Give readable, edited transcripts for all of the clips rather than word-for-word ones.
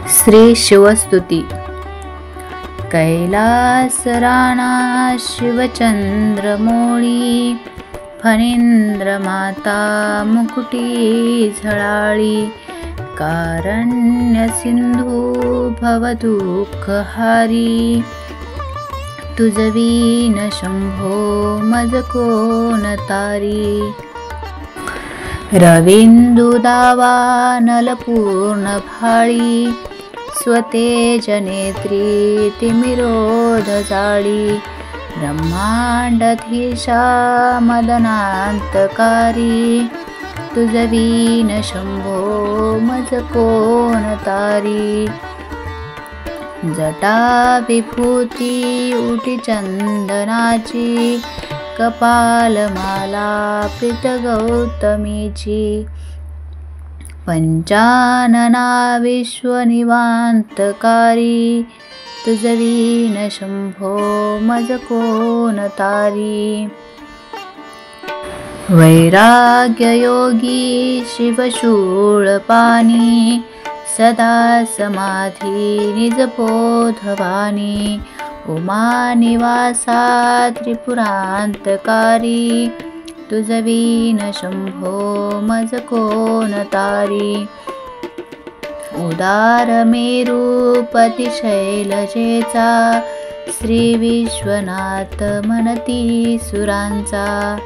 श्री शिवस्तुती. कैलास राणा शिवचंद्रमोळी, फणींद्र माता मुकुटी झळाळी. कारण्य सिंधू भवदुःखहारी, तुझवीन शंभो मज कोण तारी. रविंदु दावा नलपूर्ण भाळी, स्वतेज नेत्री तिमिरोध जाळी. ब्रह्मांडधीशा मदनांतकारी, तुझवीन शंभो मज कोण तारी. जटा विभूती उटी चंदनाची, कपालमाला प्रीत गौतमीची. पंचानना विश्वनिवांतकारी, तुझवीन शंभो मज कोण तारी. वैराग्ययोगी शिवशूळपाणी, सदा समाधी निजबोधवाणी. उमानिवासा त्रिपुरांतकारी, तुझवीन शंभो मज कोण तारी. उदार मेरुपती शैलजेचा, श्री विश्वनाथ म्हणती सुरांचा.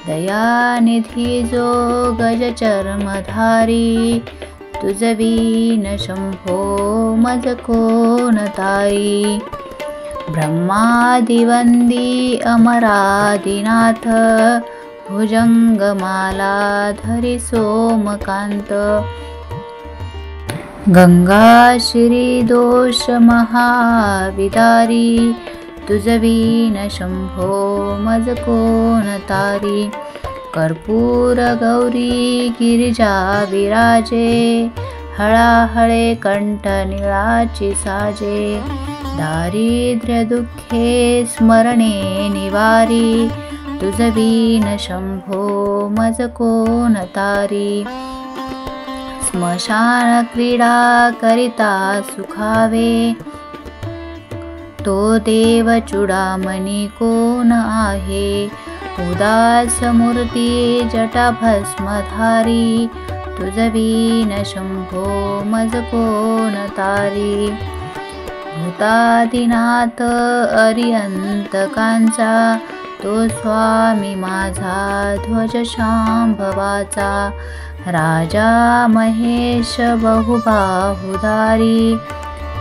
दयानिधी जो गजचर्मधारी, तुझवीन शंभो मज कोण तारी. ब्रह्मादिवंदी अमरादिनाथ, भुजंगमाला धरी सोमकांत. गंगा श्री दोष महाविदारी, तुझवीन शंभो मज कोण तारी. कर्पूर गौरी गिरिजा विराजे, हळाहळे कंठ निळाची साजे. दारिद्र्य दुःखे स्मरणे निवारी, तुझवीन शंभो मज कोण तारी. स्मशान क्रीडा करिता सुखावे, तो देव चूडामणी कोण आहे. उदास मूर्ती जटा भस्मधारी, तुझवीन शंभो मज कोण तारी. भूतादिनाथ अरिहंतकांचा, तो स्वामी माझा ध्वज शांभवाचा. राजा महेश बहुबाहुधारी,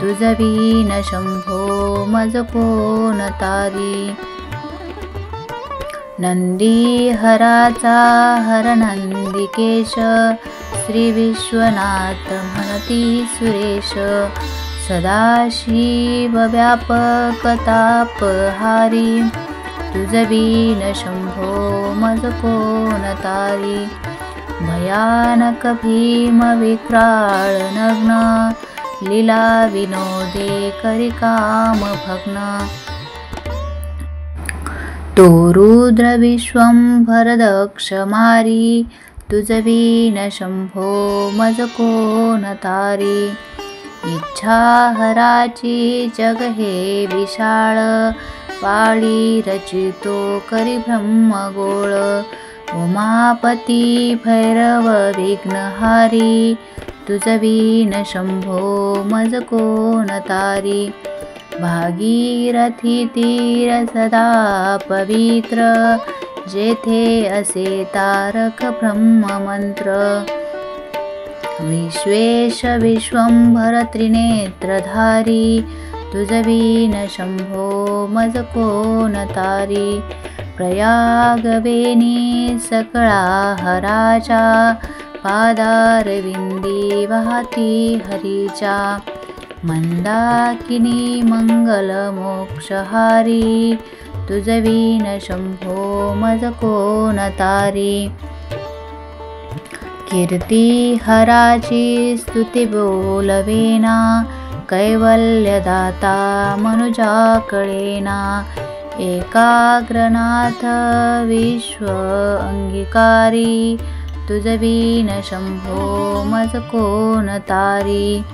तुझवीन शंभो मज कोण तारी. नंदी हराचा हरनंदिकेश, श्री विश्वनाथ म्हणती सुरेश. सदाशिव व्यापक तापहारी, तुझवीन शंभो मज कोण तारी. भयानक भीम विक्राळ नग्न, लीला विनोदे करी काम भग्न. तो रुद्र विश्वंभर दक्ष मारी, तुझवीन शंभो मज कोण तारी. इच्छा हराची जग हे विशाळ, पाळी रचितो करी ब्रह्मगोळ. उमापती भैरव विघ्नहारी, तुझवीन शंभो मज कोण तारी. भागीरथी तीर सदा पवित्र, जेथे असे तारक ब्रह्ममंत्र. विश्वेश विश्वंभर त्रिनेत्रधारी, तुझवीन शंभो मज कोण तारी. प्रयागवेणी सकळा हराचा, पादारविंदी वाहती हरीचा. मंदाकिनी मंगल मोक्षहारी, तुझवीन शंभो मज कोण तारी. कीर्ती हराची स्तुती बोलवेना, कैवल्यदाता मनुजा कळेना. एकाग्रनाथ विश्व अंगीकारी, तुझवीन शंभो मज कोण तारी.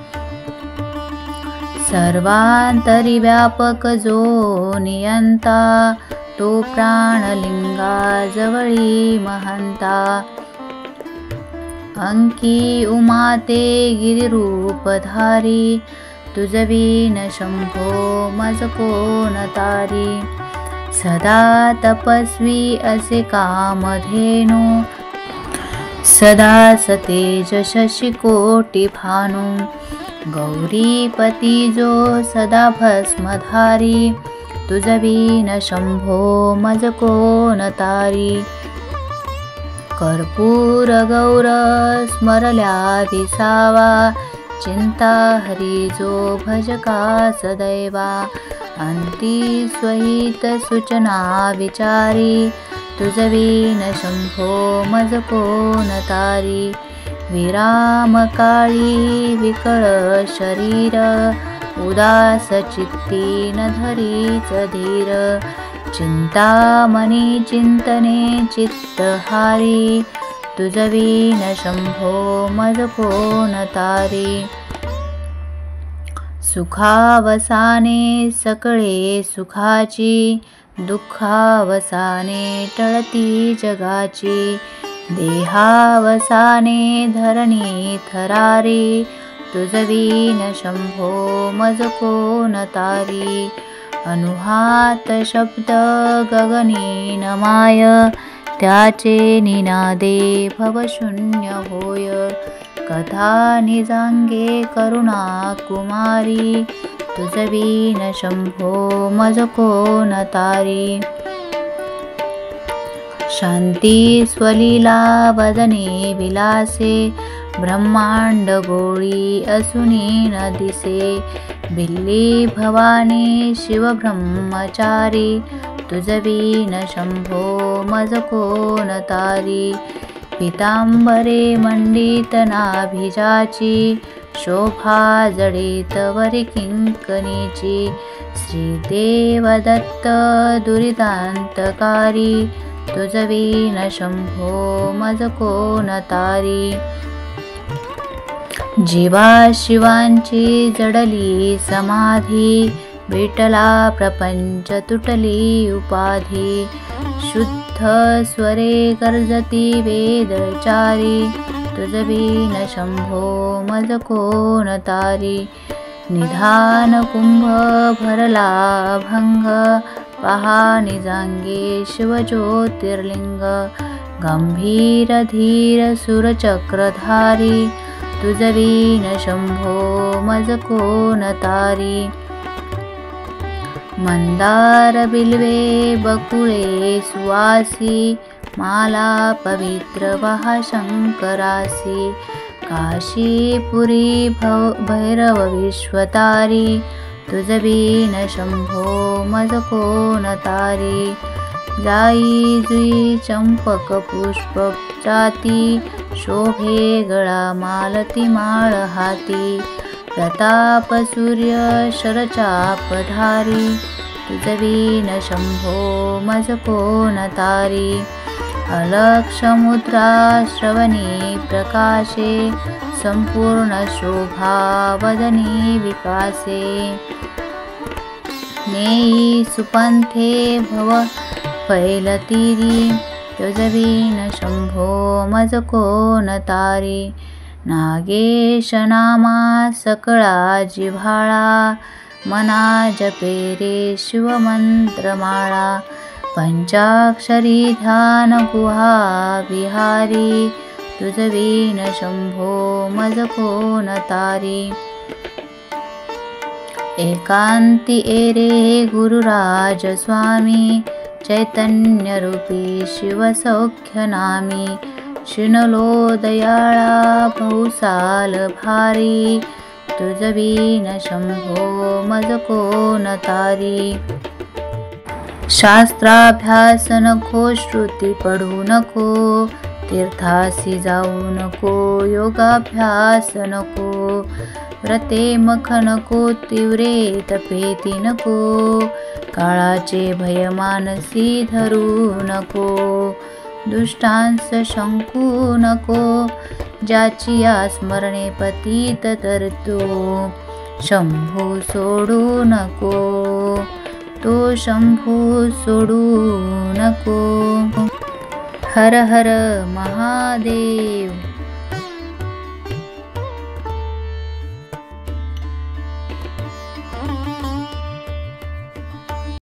सर्वांतरी व्यापक जो नियंता, तो प्राणलिंगा जवळी महंता. अंकी उमाते गिरिरूपधारी, तुझविन शंभो मज कोण तारी. सदा तपस्वी असे कामधेनु, सदा सतेज शशिकोटी भानु. गौरीपती जो सदा भस्मधारी, तुझविन शंभो मज कोण तारी. कर्पूर गौर स्मरल्या दिसावा, चिंता हरी जो भजका सदैवा. अंती स्वहित सूचना विचारी, तुझविन शंभो मज कोण तारी. विराम काळी विकळ शरीर, उदास चित्ती न धरीच धीर. चिंतामणी चिंतने चित्तहारी, तुझविन शंभो मज कोण तारी. सुखावसाने सकळे सुखाची, दुःखावसाने टळती जगाची. देहावसाने धरणी थरारी, तुझविन शंभो मज कोण तारी. अनुहात शब्द गगनी नमाय, त्याचे निनादे भवशून्य होय. कथा निजांगे करुणा कुमारी, तुझविन शंभो मज कोण तारी. शांती स्वलीला वदने विलासे, ब्रह्मांड गोळी असुनी न दिसे. बिल्ली भवानी शिव ब्रह्मचारी, तुझविन शंभो मज कोण तारी. पितांबरे मंडित नाभिजाची, शोभा जडित वरी किंकणीची. श्रीदेव दत्त दुरितांतकारी, तुझविन शंभो मज कोण तारी. जीवा शिवांची जडली समाधी, विठला प्रपंच तुटली उपाधी. शुद्ध स्वरे गर्जती वेदचारी, तुझविन शंभो मज कोण तारी. निधान कुंभ भरला भंग, पहा निजांगे शिव ज्योतिर्लिंग. गंभीर धीर सुरचक्रधारी, तुझविन शंभो मज कोण तारी. मंदार बिल्वे बकुळे सुवासी, माला पवित्र वहा शंकरासी. काशीपुरी भैरव विश्वतारी, तुझविन शंभो मज कोण तारी. जाई जुई चंपक पुष्प जाती, शोभे गळा मालती माळ हाती. प्रताप सूर्य शरचापधारी, तुझविन शंभो मज कोण तारी. अलक्ष मुद्रा श्रवणी प्रकाशे, संपूर्ण शोभा वदनी विकासे. नेई सुपंथे भव पैलतीरी, तुझविन शंभो मज कोण तारी. नागेश नामा सकळा जिव्हाळा, मना जपे रे शिवमंत्रमाळा. पंचाक्षरी ध्यान गुहा विहारी, तुझविन शंभो मज कोण तारी. एकांती एरे गुरुराज स्वामी, चैतन्य रूपी शिव सौख्य नामी. शिनलो दयाळा बहुसाल भारी, तुझविन शंभो मज कोण तारी. शास्त्राभ्यास नको, श्रुती पढू नको, तीर्थासी जाऊ नको, योगाभ्यास नको. व्रते मख नको, तीव्रे तपेती नको, काळाचे भय मानसी धरू नको. दुष्टांस शंकू नको, ज्याची या स्मरणे पतित तरतो. शंभू सोडू नको, तो शंभू सोडू नको. हर हर महादेव.